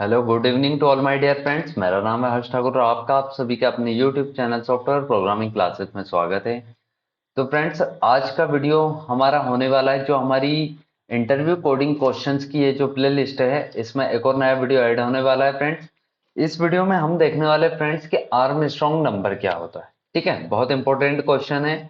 Hello good evening to all my dear friends. मेरा नाम है हर्ष ठाकुर और आपका आप सभी के अपने YouTube channel software programming classes में स्वागत है। तो फ्रेंड्स, आज का वीडियो हमारा होने वाला है जो हमारी इंटरव्यू कोडिंग क्वेश्चंस की ये जो प्ले लिस्ट है, इसमें एक और नया वीडियो ऐड होने वाला है फ्रेंड्स। इस वीडियो में हम देखने वाले फ्रेंड्स कि आर्मस्ट्रॉन्ग नंबर क्या होता है। ठीक है, बहुत इंपॉर्टेंट क्वेश्चन है।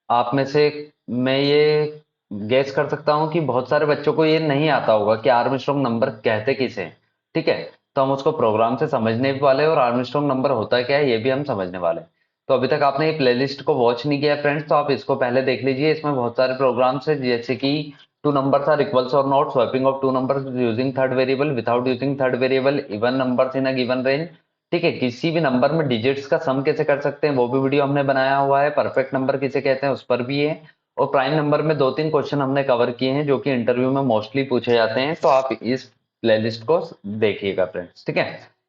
आप में से मैं ये गैस कर सकता हूं कि बहुत सारे बच्चों को ये नहीं आता होगा कि आर्मस्ट्रॉन्ग नंबर कहते किसे हैं। ठीक है, तो हम उसको प्रोग्राम से समझने भी वाले हैं और आर्मस्ट्रॉन्ग नंबर होता क्या है ये भी हम समझने वाले हैं। तो अभी तक आपने ये प्लेलिस्ट को वॉच नहीं किया फ्रेंड्स, तो आप इसको पहले देख लीजिए। इसमें बहुत सारे प्रोग्राम्स है, जैसे कि टू नंबर्स आर इक्वल्स और not, swapping of two numbers using third variable, without using third variable, even numbers in a given range. ठीक है, किसी भी नंबर में डिजिट्स का सम कैसे कर सकते हैं वो भी वीडियो हमने बनाया हुआ है। परफेक्ट नंबर किसे कहते हैं उस पर भी है। और प्राइम नंबर में दो तीन क्वेश्चन हमने कवर किए हैं जो कि इंटरव्यू में मोस्टली पूछे जाते हैं, तो आप इस प्लेलिस्ट को देखिएगा फ्रेंड्स। ठीक है,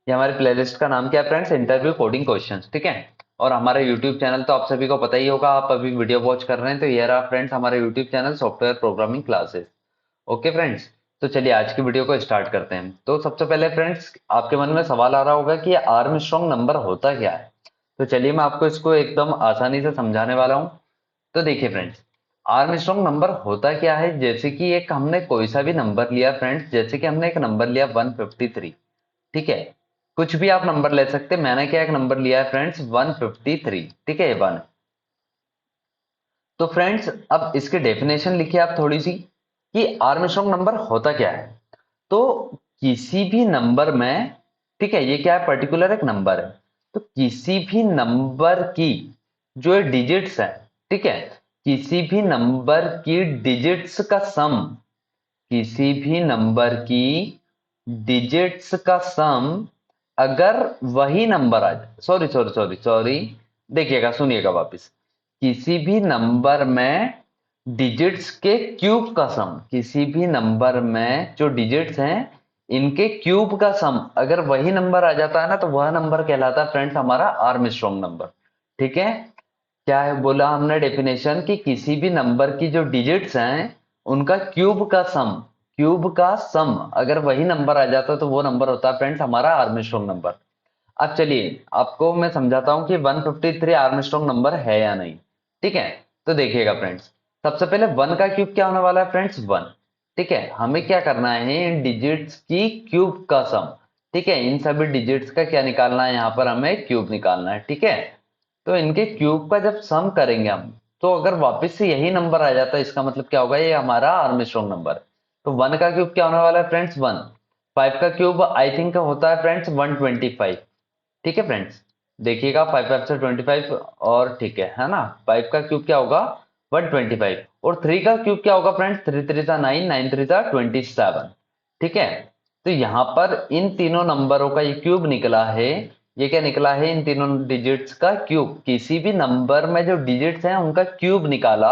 ये हमारी प्लेलिस्ट का नाम क्या है फ्रेंड्स, इंटरव्यू कोडिंग क्वेश्चंस। ठीक है, और हमारा यूट्यूब चैनल तो आप सभी को पता ही होगा, आप अभी वीडियो वॉच कर रहे हैं तो ये रहा फ्रेंड्स हमारा YouTube channel software programming classes. Okay friends, तो चलिए आज की वीडियो को स्टार्ट करते हैं। तो सबसे पहले फ्रेंड्स, आपके मन में सवाल आ रहा होगा कि आर्मस्ट्रॉन्ग नंबर होता क्या है। तो चलिए मैं आपको इसको एकदम आसानी से समझाने वाला हूं। तो देखिए फ्रेंड्स, आर्मस्ट्रॉन्ग नंबर होता क्या है, जैसे कि एक हमने कोई सा भी नंबर लिया फ्रेंड्स, जैसे कि हमने एक नंबर लिया 153। ठीक है, कुछ भी आप नंबर ले सकते हैं। मैंने क्या एक नंबर लिया है फ्रेंड्स 153। ठीक है, वन। तो फ्रेंड्स अब इसके डेफिनेशन लिखिए आप थोड़ी सी कि आर्मस्ट्रॉन्ग नंबर होता क्या है। तो किसी भी नंबर में, ठीक है, ये क्या है, पर्टिकुलर एक नंबर है। तो किसी भी नंबर की जो डिजिट्स है, ठीक है, किसी भी नंबर की डिजिट्स का सम, किसी भी नंबर की डिजिट्स का सम, अगर वही नंबर आ जाए, सॉरी सॉरी सॉरी सॉरी, देखिएगा सुनिएगा वापस। किसी भी नंबर में डिजिट्स के क्यूब का सम, किसी भी नंबर में जो डिजिट्स हैं इनके क्यूब का सम अगर वही नंबर आ जाता है ना, तो वह नंबर कहलाता है फ्रेंड्स हमारा आर्मस्ट्रॉन्ग नंबर। ठीक है, क्या है बोला हमने डेफिनेशन कि किसी भी नंबर की जो डिजिट्स हैं उनका क्यूब का सम, क्यूब का सम अगर वही नंबर आ जाता है तो वो नंबर होता है फ्रेंड्स हमारा आर्मस्ट्रॉन्ग नंबर। अब चलिए आपको मैं समझाता हूं कि 153 आर्मस्ट्रॉन्ग नंबर है या नहीं। ठीक है, तो देखिएगा फ्रेंड्स, सबसे पहले वन का क्यूब क्या होने वाला है फ्रेंड्स, वन। ठीक है, हमें क्या करना है, इन डिजिट्स की क्यूब का सम। ठीक है, इन सभी डिजिट्स का क्या निकालना है, यहाँ पर हमें क्यूब निकालना है। ठीक है, तो इनके क्यूब का जब सम करेंगे हम, तो अगर वापस से यही नंबर आ जाता है इसका मतलब क्या होगा, ये हमारा आर्मस्ट्रॉन्ग नंबर है। तो वन का क्यूब क्या होने वाला है फ्रेंड्स, वन। फाइव का क्यूब आई थिंक होता है फ्रेंड्स 125। ठीक है फ्रेंड्स, देखिएगा फाइव फाइव से 25, और ठीक है ना, फाइव का क्यूब क्या होगा 125, और थ्री का क्यूब क्या होगा फ्रेंड्स, थ्री थ्री था नाइन, नाइन थ्री था 27। ठीक है, तो यहाँ पर इन तीनों नंबरों का ये क्यूब निकला है। ये क्या निकला है, इन तीनों डिजिट्स का क्यूब, किसी भी नंबर में जो डिजिट्स हैं उनका क्यूब निकाला,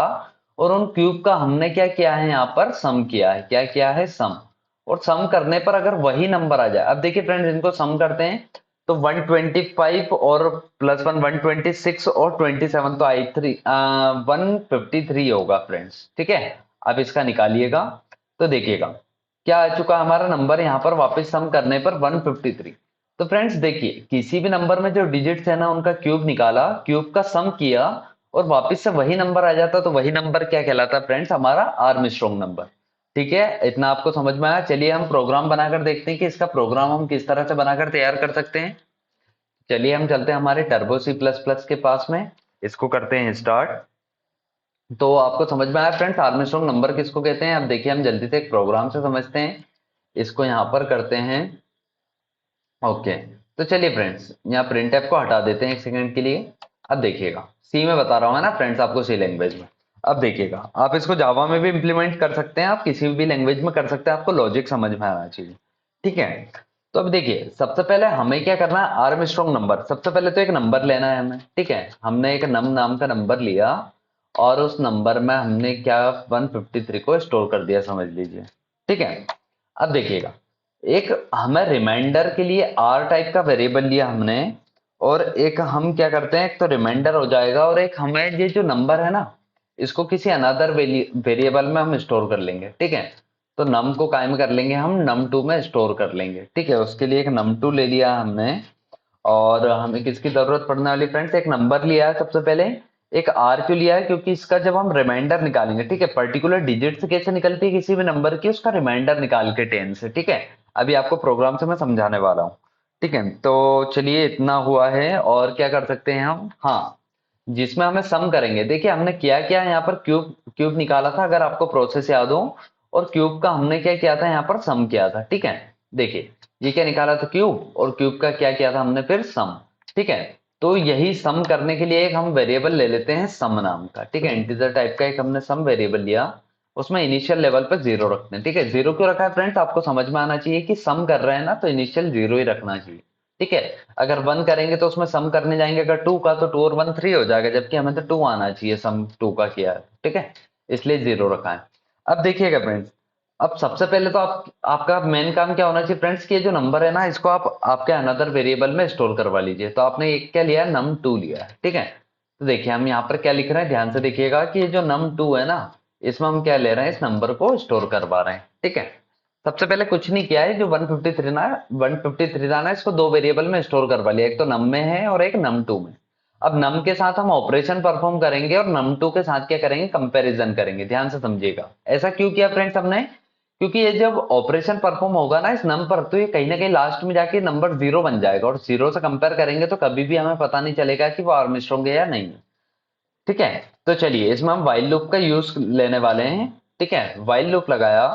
और उन क्यूब का हमने क्या किया है, यहाँ पर सम किया है। क्या किया है, सम। और सम करने पर अगर वही नंबर आ जाए, अब देखिए फ्रेंड्स इनको सम करते हैं, तो 125 और प्लस वन 126 और 27, तो आई थ्री 153 होगा फ्रेंड्स। ठीक है, अब इसका निकालिएगा। तो देखिएगा क्या आ चुका हमारा नंबर यहाँ पर वापस सम करने पर 153। तो फ्रेंड्स देखिए, किसी भी नंबर में जो डिजिट्स है ना उनका क्यूब निकाला, क्यूब का सम किया, और वापस से वही नंबर आ जाता, तो वही नंबर क्या कहलाता फ्रेंड्स, हमारा आर्मस्ट्रॉन्ग नंबर। ठीक है, इतना आपको समझ में आया। चलिए हम प्रोग्राम बनाकर देखते हैं कि इसका प्रोग्राम हम किस तरह से बनाकर तैयार कर सकते हैं। चलिए हम चलते हैं हमारे टर्बो सी प्लस प्लस के पास में, इसको करते हैं स्टार्ट। तो आपको समझ में आया फ्रेंड्स आर्मस्ट्रॉन्ग नंबर किसको कहते हैं। अब देखिए हम जल्दी से एक प्रोग्राम से समझते हैं, इसको यहाँ पर करते हैं। ओके, तो चलिए फ्रेंड्स यहाँ प्रिंट एफ को हटा देते हैं एक सेकंड के लिए। अब देखिएगा, सी में बता रहा हूँ है ना फ्रेंड्स आपको, सी लैंग्वेज में। अब देखिएगा, आप इसको जावा में भी इंप्लीमेंट कर सकते हैं, आप किसी भी लैंग्वेज में कर सकते हैं, आपको लॉजिक समझ में आना चाहिए। ठीक है, तो अब देखिए सबसे पहले हमें क्या करना है, आर्मस्ट्रॉन्ग नंबर। सबसे पहले तो एक नंबर लेना है हमें। ठीक है, हमने एक नम नाम का नंबर लिया, और उस नंबर में हमने क्या 153 को स्टोर कर दिया, समझ लीजिए। ठीक है, अब देखिएगा, एक हमें रिमाइंडर के लिए आर टाइप का वेरिएबल लिया हमने, और एक हम क्या करते हैं, एक तो रिमाइंडर हो जाएगा, और एक हमें ये जो नंबर है ना इसको किसी अनदर वेरिएबल में हम स्टोर कर लेंगे। ठीक है, तो num को कायम कर लेंगे हम, num2 में स्टोर कर लेंगे। ठीक है, उसके लिए एक num2 ले लिया हमने। और हमें किसकी जरूरत पड़ने वाली फ्रेंड्स, एक नंबर लिया है सबसे पहले, एक आर क्यों लिया है, क्योंकि इसका जब हम रिमाइंडर निकालेंगे, ठीक है, पर्टिकुलर डिजिट से कैसे निकलती है किसी भी नंबर की, उसका रिमाइंडर निकाल के 10 से। ठीक है, अभी आपको प्रोग्राम से मैं समझाने वाला हूँ। ठीक है, तो चलिए इतना हुआ है, और क्या कर सकते हैं हम, हाँ, जिसमें हमें सम करेंगे। देखिए हमने किया क्या है, यहाँ पर क्यूब क्यूब निकाला था, अगर आपको प्रोसेस याद हो, और क्यूब का हमने क्या किया था, यहाँ पर सम किया था। ठीक है, देखिए ये क्या निकाला था, क्यूब, और क्यूब का क्या किया था हमने फिर सम। ठीक है, तो यही सम करने के लिए एक हम वेरिएबल ले लेते हैं सम नाम का। ठीक है, इंटीजर टाइप का एक हमने सम वेरिएबल लिया, उसमें इनिशियल लेवल पर जीरो रखते हैं। ठीक है, जीरो क्यों रखा है फ्रेंड्स, आपको समझ में आना चाहिए कि सम कर रहे हैं ना, तो इनिशियल जीरो ही रखना चाहिए। ठीक है, अगर वन करेंगे तो उसमें सम करने जाएंगे, अगर टू का तो टू और वन थ्री हो जाएगा, जबकि हमें तो टू आना चाहिए, सम टू का किया है। ठीक है, इसलिए जीरो रखा है। अब देखिएगा फ्रेंड्स, अब सबसे पहले तो आपका मेन काम क्या होना चाहिए फ्रेंड्स, कि ये जो नंबर है ना, इसको आप आपके अनदर वेरिएबल में स्टोर करवा लीजिए। तो आपने एक क्या लिया है, num2 लिया है। ठीक है, तो देखिए हम यहाँ पर क्या लिख रहे हैं, ध्यान से देखिएगा कि ये जो num2 है ना, इसमें हम क्या ले रहे हैं, इस नंबर को स्टोर करवा रहे हैं। ठीक है, सबसे पहले कुछ नहीं किया है, जो 153 ना, 153 था ना, इसको दो वेरिएबल में स्टोर करवा लिया, एक तो नम में है और एक num2 में। अब नम के साथ हम ऑपरेशन परफॉर्म करेंगे, और num2 के साथ क्या करेंगे, कंपैरिजन करेंगे। ध्यान से समझिएगा, ऐसा क्यों किया फ्रेंड्स हमने, क्योंकि ये जब ऑपरेशन परफॉर्म होगा ना इस नंबर, तो ये कहीं ना कहीं लास्ट में जाके नंबर जीरो बन जाएगा, और जीरो से कंपेयर करेंगे तो कभी भी हमें पता नहीं चलेगा कि वो आर्मस्ट्रांग है या नहीं है। ठीक है, तो चलिए इसमें हम वाइल लूप का यूज लेने वाले हैं। ठीक है, वाइल लूप लगाया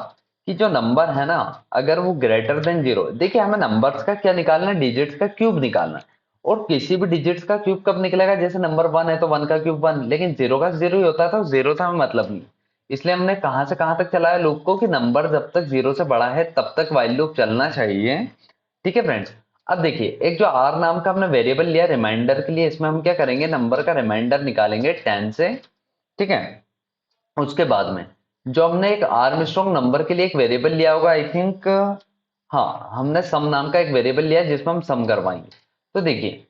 कि जो नंबर है ना, अगर वो ग्रेटर देन जीरो, देखिए हमें नंबर्स का क्या निकालना है, डिजिट्स का क्यूब निकालना है। और किसी भी डिजिट्स का क्यूब कब निकलेगा, जैसे नंबर वन है तो वन का क्यूब वन, लेकिन जीरो का जीरो ही होता है, तो जीरो से हमें मतलब नहीं। इसलिए हमने कहां से कहां तक चलाया लूप को, कि नंबर जब तक जीरो से बड़ा है तब तक वाइल लूप चलना चाहिए। ठीक है फ्रेंड्स, अब देखिए एक जो आर नाम का हमने वेरिएबल लिया रिमाइंडर के लिए, इसमें हम क्या करेंगे, नंबर का रिमाइंडर निकालेंगे 10 से। ठीक है, उसके बाद में जो हमने एक आर्मस्ट्रांग नंबर के लिए एक वेरिएबल लिया होगा, आई थिंक, हाँ, हमने सम नाम का एक वेरिएबल लिया जिसमें हम सम करवाएंगे। तो देखिए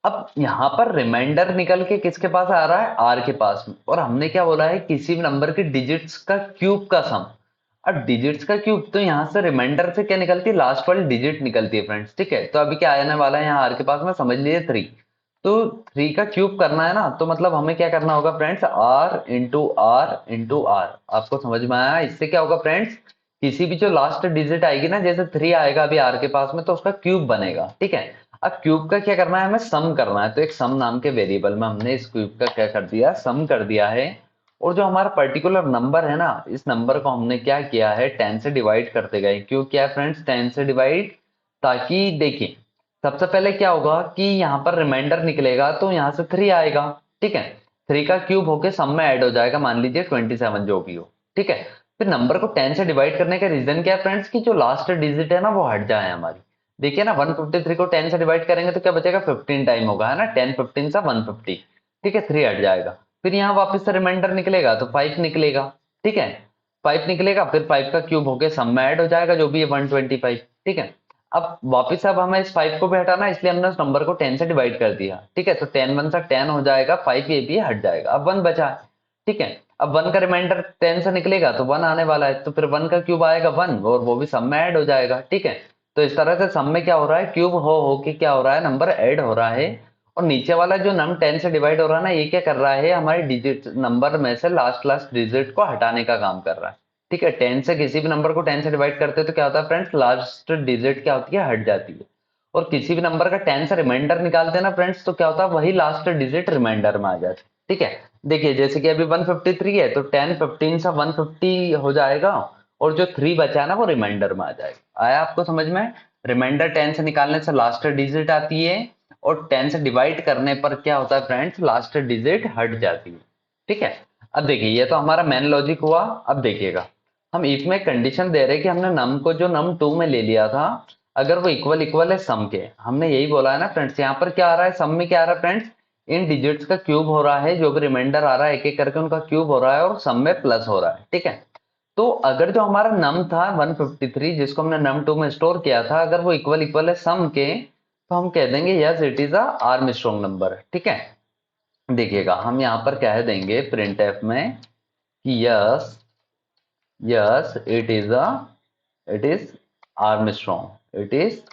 अब यहां पर रिमाइंडर निकल के किसके पास आ रहा है, आर के पास में, और हमने क्या बोला है, किसी भी नंबर के डिजिट्स का क्यूब का सम। अब डिजिट्स का क्यूब, तो यहां से रिमाइंडर से क्या निकलती है, लास्ट वाली डिजिट निकलती है फ्रेंड्स। ठीक है, तो अभी क्या आने वाला है यहाँ आर के पास में, समझ लीजिए थ्री। तो थ्री का क्यूब करना है ना, तो मतलब हमें क्या करना होगा friends, R into R into R. आपको समझ में आया, इससे क्या होगा फ्रेंड्स, किसी भी जो लास्ट डिजिट आएगी ना, जैसे थ्री आएगा अभी आर के पास में, तो उसका क्यूब बनेगा। ठीक है, अब क्यूब का क्या करना है, हमें सम करना है, तो एक सम नाम के वेरिएबल में हमने इस क्यूब का क्या कर दिया, सम कर दिया है। और जो हमारा पर्टिकुलर नंबर है ना, इस नंबर को हमने क्या किया है, 10 से डिवाइड करते गए। क्यों किया फ्रेंड्स 10 से डिवाइड, ताकि देखिए सबसे पहले क्या होगा कि यहाँ पर रिमाइंडर निकलेगा, तो यहाँ से थ्री आएगा। ठीक है, थ्री का क्यूब होके सम में ऐड हो जाएगा, मान लीजिए 27 जो भी हो। ठीक है, फिर नंबर को 10 से डिवाइड करने का रीजन क्या है फ्रेंड्स, की जो लास्ट डिजिट है ना वो हट जाए हमारी। देखिए ना 153 को 10 से डिवाइड करेंगे तो क्या बचेगा, 15 टाइम होगा, है ना, 10 15 सा 150। ठीक है, थ्री हट जाएगा, फिर यहाँ वापस से रिमाइंडर निकलेगा तो फाइव निकलेगा। ठीक है, फाइव निकलेगा, फिर फाइव का क्यूब होके सम में ऐड हो जाएगा, जो भी है 125। ठीक है, अब वापिस अब हमें इस फाइव को भी हटाना है, इसलिए हमने उस नंबर को 10 से डिवाइड कर दिया। ठीक है, तो 10 वन सा 10 हो जाएगा, फाइव ये भी हट जाएगा, अब वन बचा है। ठीक है, अब वन का रिमाइंडर 10 से निकलेगा तो वन आने वाला है, तो फिर वन का क्यूब आएगा वन, और वो भी सम में ऐड हो जाएगा। ठीक है, तो इस तरह से सम में क्या हो रहा है, क्यूब हो के क्या हो रहा है, नंबर ऐड हो रहा है। और नीचे वाला जो नम 10 से डिवाइड हो रहा है ना, ये क्या कर रहा है, हमारे डिजिट नंबर में से लास्ट लास्ट डिजिट को हटाने का काम कर रहा है। ठीक है, 10 से किसी भी नंबर को 10 से डिवाइड करते हैं तो क्या होता है फ्रेंड्स, लास्ट डिजिट क्या होती है, हट जाती है। और किसी भी नंबर का 10 से रिमाइंडर निकालते हैं ना फ्रेंड्स, तो क्या होता है, वही लास्ट डिजिट रिमाइंडर में आ जाती है। ठीक है, देखिए जैसे कि अभी 153 है, तो 10 15 सा 150 हो जाएगा, और जो थ्री बचा है ना वो रिमाइंडर में आ जाएगा। आया आपको समझ में, रिमाइंडर 10 से निकालने से लास्ट डिजिट आती है, और 10 से डिवाइड करने पर क्या होता है फ्रेंड्स, लास्ट डिजिट हट जाती है। ठीक है, अब देखिए ये तो हमारा मेन लॉजिक हुआ। अब देखिएगा हम इफ में कंडीशन दे रहे हैं कि हमने नम को जो नम टू में ले लिया था, अगर वो इक्वल इक्वल है सम के, हमने यही बोला है ना फ्रेंड्स, यहाँ पर क्या आ रहा है, सम में क्या आ रहा है फ्रेंड्स, इन डिजिट्स का क्यूब हो रहा है, जो भी रिमाइंडर आ रहा है एक एक करके उनका क्यूब हो रहा है, और सम में प्लस हो रहा है। ठीक है, तो अगर जो हमारा नम था 153 जिसको हमने नम टू में स्टोर किया था, अगर वो इक्वल इक्वल है सम के, तो हम कह देंगे yes it is a Armstrong number. ठीक है, देखिएगा हम यहाँ पर कह देंगे प्रिंट एफ में कि yes yes it is Armstrong, it is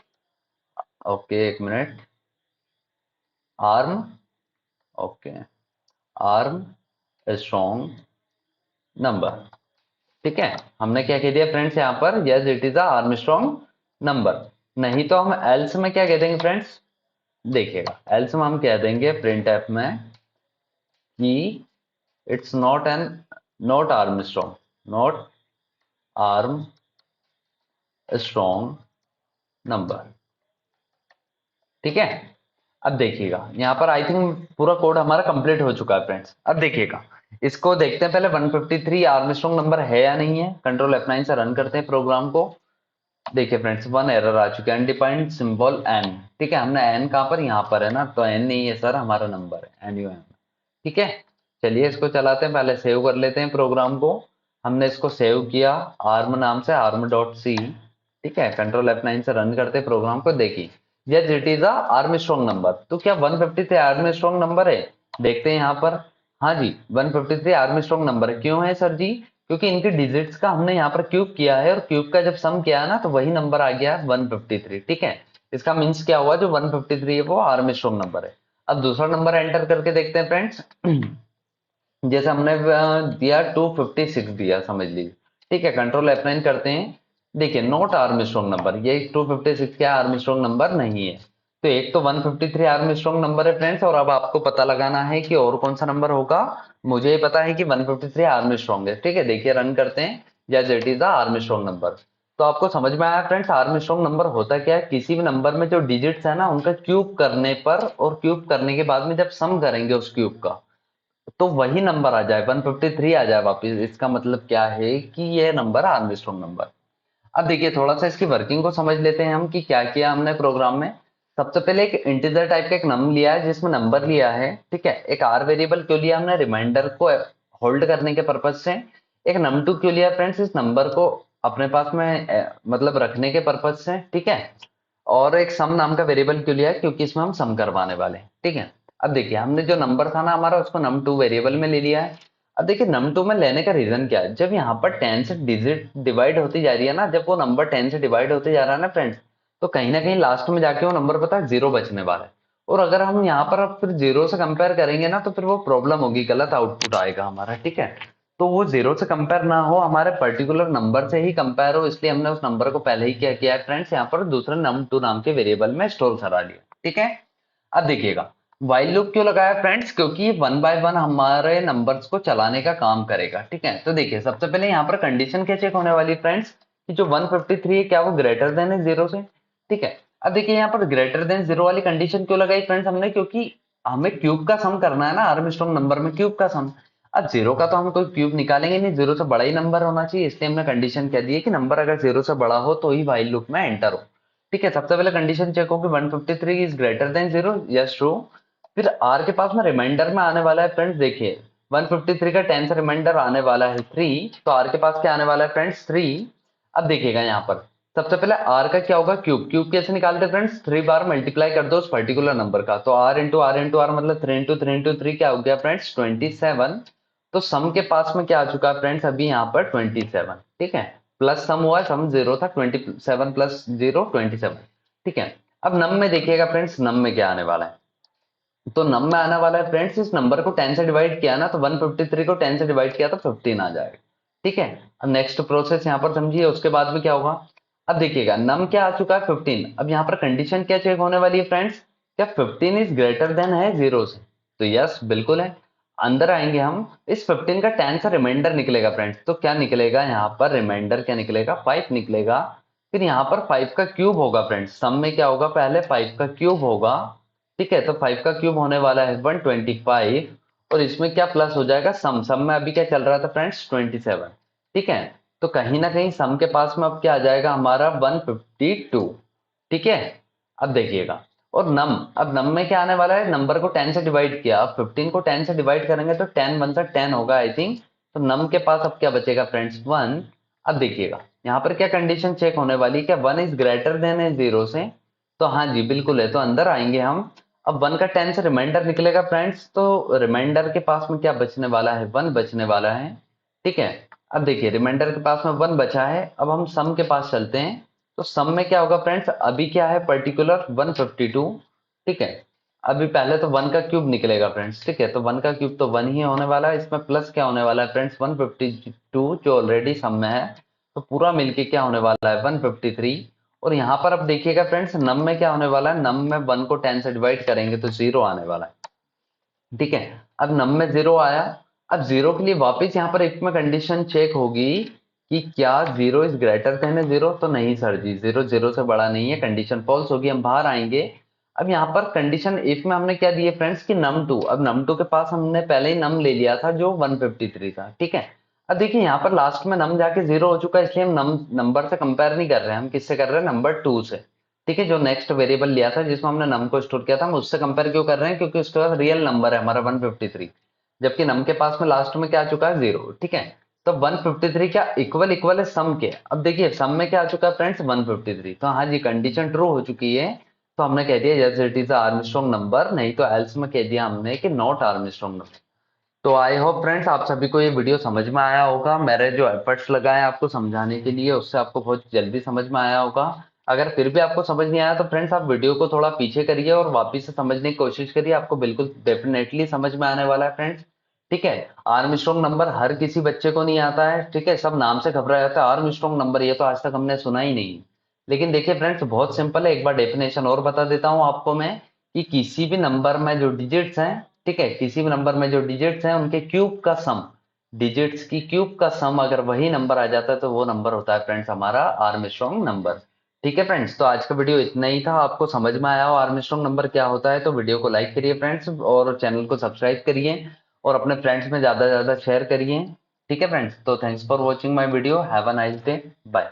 okay, एक minute, arm okay, Armstrong number. ठीक है, हमने क्या कह दिया फ्रेंड्स यहाँ पर, yes it is Armstrong number. नहीं तो हम एल्स में क्या कह देंगे फ्रेंड्स, देखिएगा एल्स में हम कह देंगे प्रिंट एफ में कि it's not Armstrong, not arm strong number. ठीक है, अब देखिएगा यहाँ पर आई थिंक पूरा कोड हमारा कंप्लीट हो चुका है फ्रेंड्स। अब देखिएगा इसको देखते हैं पहले 153 आर्मस्ट्रॉन्ग नंबर है या नहीं है। कंट्रोल F9 से रन करते हैं प्रोग्राम को। देखिए फ्रेंड्स वन एरर आ चुका है, अनडिफाइंड सिंबल एन। ठीक है, हमने एन कहाँ पर, यहाँ पर है ना, तो एन नहीं है सर, हमारा नंबर है एन यू एम। ठीक है, चलिए इसको चलाते हैं, पहले सेव कर लेते हैं प्रोग्राम को। हमने इसको सेव किया आर्म नाम से, आर्म डॉट सी। ठीक है, कंट्रोल F9 से रन करते हैं प्रोग्राम को। देखिए yes it is arm strong number. तो क्या 153 आर्म स्ट्रॉन्ग नंबर है, देखते हैं यहाँ पर। हाँ जी 153 आर्म स्ट्रॉन्ग नंबर है। क्यों है सर जी, क्योंकि इनके डिजिट्स का हमने यहाँ पर क्यूब किया है, और क्यूब का जब सम किया है ना, तो वही नंबर आ गया 153। ठीक है, इसका मीन्स क्या हुआ, जो 153 है वो आर्म स्ट्रॉन्ग नंबर है। अब दूसरा नंबर एंटर करके देखते हैं फ्रेंड्स। जैसे हमने दिया 256 दिया समझ लीजिए। ठीक है, कंट्रोल F9 करते हैं। देखिए नोट आर्मस्ट्रॉन्ग नंबर, ये 256 क्या आर्मस्ट्रॉन्ग नंबर नहीं है। तो एक तो 153 आर्मस्ट्रॉन्ग नंबर है फ्रेंड्स, और अब आपको पता लगाना है कि और कौन सा नंबर होगा। मुझे ये पता है कि 153 आर्मस्ट्रॉन्ग है। ठीक है, देखिए रन करते हैं, yes it is the Armstrong number. तो आपको समझ में आया फ्रेंड्स, आर्मस्ट्रॉन्ग नंबर होता क्या है, किसी भी नंबर में जो डिजिट्स है ना, उनका क्यूब करने पर, और क्यूब करने के बाद में जब सम करेंगे उस क्यूब का, तो वही नंबर आ जाए, 153 आ जाए वापिस। इसका मतलब क्या है कि ये नंबर आर्मस्ट्रॉन्ग नंबर। अब देखिए थोड़ा सा इसकी वर्किंग को समझ लेते हैं हम कि क्या किया हमने प्रोग्राम में। सबसे पहले एक इंटीजर टाइप का एक नम लिया है, जिसमें नंबर लिया है। ठीक है, एक आर वेरिएबल क्यों लिया हमने, रिमाइंडर को होल्ड करने के पर्पज से। एक num2 क्यों लिया फ्रेंड्स, इस नंबर को अपने पास में मतलब रखने के पर्पज से। ठीक है, और एक सम नाम का वेरिएबल क्यों लिया है, क्योंकि इसमें हम सम करवाने वाले हैं। ठीक है, अब देखिए हमने जो नंबर था ना हमारा, उसको num2 वेरिएबल में ले लिया है। अब देखिए num2 में लेने का रीजन क्या है, जब यहाँ पर 10 से डिजिट डिवाइड होती जा रही है ना, जब वो नंबर 10 से डिवाइड होते जा रहा है ना फ्रेंड्स, तो कहीं ना कहीं लास्ट में जाके वो नंबर पता है जीरो बचने वाला है। और अगर हम यहाँ पर अब फिर जीरो से कंपेयर करेंगे ना, तो फिर वो प्रॉब्लम होगी, गलत आउटपुट आएगा हमारा। ठीक है, तो वो जीरो से कंपेयर ना हो, हमारे पर्टिकुलर नंबर से ही कंपेयर हो, इसलिए हमने उस नंबर को पहले ही क्या किया है फ्रेंड्स, यहाँ पर दूसरे num2 नाम के वेरिएबल में स्टोर करा लिया। ठीक है, अब देखिएगा while लूप क्यों लगाया फ्रेंड्स, क्योंकि वन बाय वन हमारे नंबर्स को चलाने का काम करेगा। ठीक है, तो देखिए सबसे पहले यहाँ पर कंडीशन क्या चेक होने वाली है फ्रेंड्स, कि जो 153 है क्या वो ग्रेटर देन है जीरो से। ठीक है, अब देखिए यहाँ पर ग्रेटर देन जीरो वाली कंडीशन क्यों लगाई फ्रेंड्स हमने, क्योंकि हमें क्यूब का सम करना है ना, आर्मस्ट्रॉन्ग नंबर में क्यूब का सम। अब जीरो का तो हम कोई क्यूब निकालेंगे नहीं, जीरो से बड़ा ही नंबर होना चाहिए, इसलिए हमने कंडीशन क्या दी है कि नंबर अगर जीरो से बड़ा हो तो ही व्हाइल लूप में एंटर हो। ठीक है, सबसे पहले कंडीशन चेक होगी 153 is greater than zero, yes true. फिर आर के पास में रिमाइंडर में आने वाला है फ्रेंड्स, देखिए 153 का 10 से रिमाइंडर आने वाला है 3, तो आर के पास क्या आने वाला है फ्रेंड्स 3। अब देखिएगा यहाँ पर सबसे पहले आर का क्या होगा, क्यूब। क्यूब कैसे निकालते हैं फ्रेंड्स, 3 बार मल्टीप्लाई कर दो उस पर्टिकुलर नंबर का, तो आर इंटू आर मतलब 3 इंटू 3 क्या हो गया फ्रेंड्स 27। तो सम के पास में क्या आ चुका है फ्रेंड्स अभी यहाँ पर 27। ठीक है, प्लस सम हुआ है, सम जीरो था, 27 प्लस जीरो 27। ठीक है, अब नम में देखिएगा फ्रेंड्स, नम में क्या आने वाला है, तो नम में आने वाला है फ्रेंड्स, इस नंबर को 10 से डिवाइड किया ना, तो 153 को 10 से डिवाइड किया तो 15 आ जाएगा। ठीक है, अब नेक्स्ट प्रोसेस यहाँ पर समझिए, उसके बाद में क्या होगा। अब देखिएगा नम क्या आ चुका है 15। अब यहाँ पर कंडीशन क्या चेक होने वाली है फ्रेंड्स, क्या 15 इज ग्रेटर देन है जीरो से, तो यस बिल्कुल है। अंदर आएंगे हम, इस 15 का 10 से रिमाइंडर निकलेगा फ्रेंड्स, तो क्या निकलेगा यहाँ पर, रिमाइंडर क्या निकलेगा 5 निकलेगा। फिर यहाँ पर 5 का क्यूब होगा फ्रेंड्स, सम में क्या होगा, पहले 5 का क्यूब होगा। ठीक है, तो 5 का क्यूब होने वाला है 125, और इसमें क्या प्लस हो जाएगा, सम। सम में अभी क्या चल रहा था फ्रेंड्स 27। ठीक है, तो कहीं ना कहीं सम के पास में अब क्या आ जाएगा हमारा 152। ठीक है, अब देखिएगा, और नम, अब नम में क्या आने वाला है, नंबर को 10 से डिवाइड किया, अब 15 को 10 से डिवाइड करेंगे तो 10 वन सा 10 होगा आई थिंक। तो नम के पास अब क्या बचेगा फ्रेंड्स 1। अब देखिएगा यहाँ पर क्या कंडीशन चेक होने वाली है, क्या 1 इज ग्रेटर देन है जीरो से, तो हाँ जी बिल्कुल है। तो अंदर आएंगे हम, अब 1 का 10 से रिमाइंडर निकलेगा फ्रेंड्स, तो रिमाइंडर के पास में क्या बचने वाला है, 1 बचने वाला है। ठीक है, अब देखिए रिमाइंडर के पास में 1 बचा है, अब हम सम के पास चलते हैं। तो सम में क्या होगा फ्रेंड्स, अभी क्या है पर्टिकुलर 152, ठीक है। अभी पहले तो 1 का क्यूब निकलेगा फ्रेंड्स, ठीक है, तो 1 का क्यूब तो 1 ही होने वाला है, इसमें प्लस क्या होने वाला है फ्रेंड्स 152 जो ऑलरेडी सम में है, तो पूरा मिलके क्या होने वाला है 153। और यहाँ पर अब देखिएगा फ्रेंड्स नम में क्या होने वाला है, नम में 1 को 10 से डिवाइड करेंगे तो 0 आने वाला है, ठीक है। अब नम में 0 आया, अब 0 के लिए वापस यहाँ पर एक में कंडीशन चेक होगी कि क्या 0 इज ग्रेटर देन 0, तो नहीं सर जी 0 0 से बड़ा नहीं है, कंडीशन फॉल्स होगी, हम बाहर आएंगे। अब यहाँ पर कंडीशन इफ में हमने क्या दिए फ्रेंड्स कि num2, अब num2 के पास हमने पहले ही नम ले लिया था जो 153 था, ठीक है। अब देखिए यहाँ पर लास्ट में नम जाके 0 हो चुका है, इसलिए हम नंबर से कंपेयर नहीं कर रहे हैं, हम किससे कर रहे हैं, नंबर 2 से, ठीक है। जो नेक्स्ट वेरिएबल लिया था जिसमें हमने नम को स्टोर किया था, हम उससे कंपेयर क्यों कर रहे हैं, क्योंकि उसके पास रियल नंबर है हमारा 153, जबकि नम के पास में लास्ट में क्या आ चुका है 0, ठीक है। तो 153 क्या इक्वल इक्वल है सम के। अब देखिए सम में क्या आ चुका है फ्रेंड्स 153, तो हाँ जी कंडीशन ट्रू हो चुकी है, तो हमने कह दिया yes it is Armstrong number, नहीं तो एल्स में कह दिया हमने कि नॉट आर्मस्ट्रांग नंबर। तो आई होप फ्रेंड्स आप सभी को ये वीडियो समझ में आया होगा, मेरे जो एफर्ट्स लगाए आपको समझाने के लिए उससे आपको बहुत जल्दी समझ में आया होगा। अगर फिर भी आपको समझ नहीं आया तो फ्रेंड्स आप वीडियो को थोड़ा पीछे करिए और वापस से समझने की कोशिश करिए, आपको बिल्कुल डेफिनेटली समझ में आने वाला है फ्रेंड्स, ठीक है। आर्मस्ट्रांग नंबर हर किसी बच्चे को नहीं आता है, ठीक है, सब नाम से घबरा जाता है आर्मस्ट्रांग नंबर, ये तो आज तक हमने सुना ही नहीं। लेकिन देखिए फ्रेंड्स बहुत सिंपल है, एक बार डेफिनेशन और बता देता हूँ आपको मैं, कि किसी भी नंबर में जो डिजिट्स हैं, ठीक है, किसी भी नंबर में जो डिजिट्स हैं उनके क्यूब का सम, डिजिट्स की क्यूब का सम अगर वही नंबर आ जाता है तो वो नंबर होता है फ्रेंड्स हमारा आर्मस्ट्रांग नंबर, ठीक है फ्रेंड्स। तो आज का वीडियो इतना ही था, आपको समझ में आया हो आर्मस्ट्रांग नंबर क्या होता है तो वीडियो को लाइक करिए फ्रेंड्स और चैनल को सब्सक्राइब करिए और अपने फ्रेंड्स में ज्यादा से ज्यादा शेयर करिए, ठीक है फ्रेंड्स। तो thanks for watching my video, have a nice day, bye.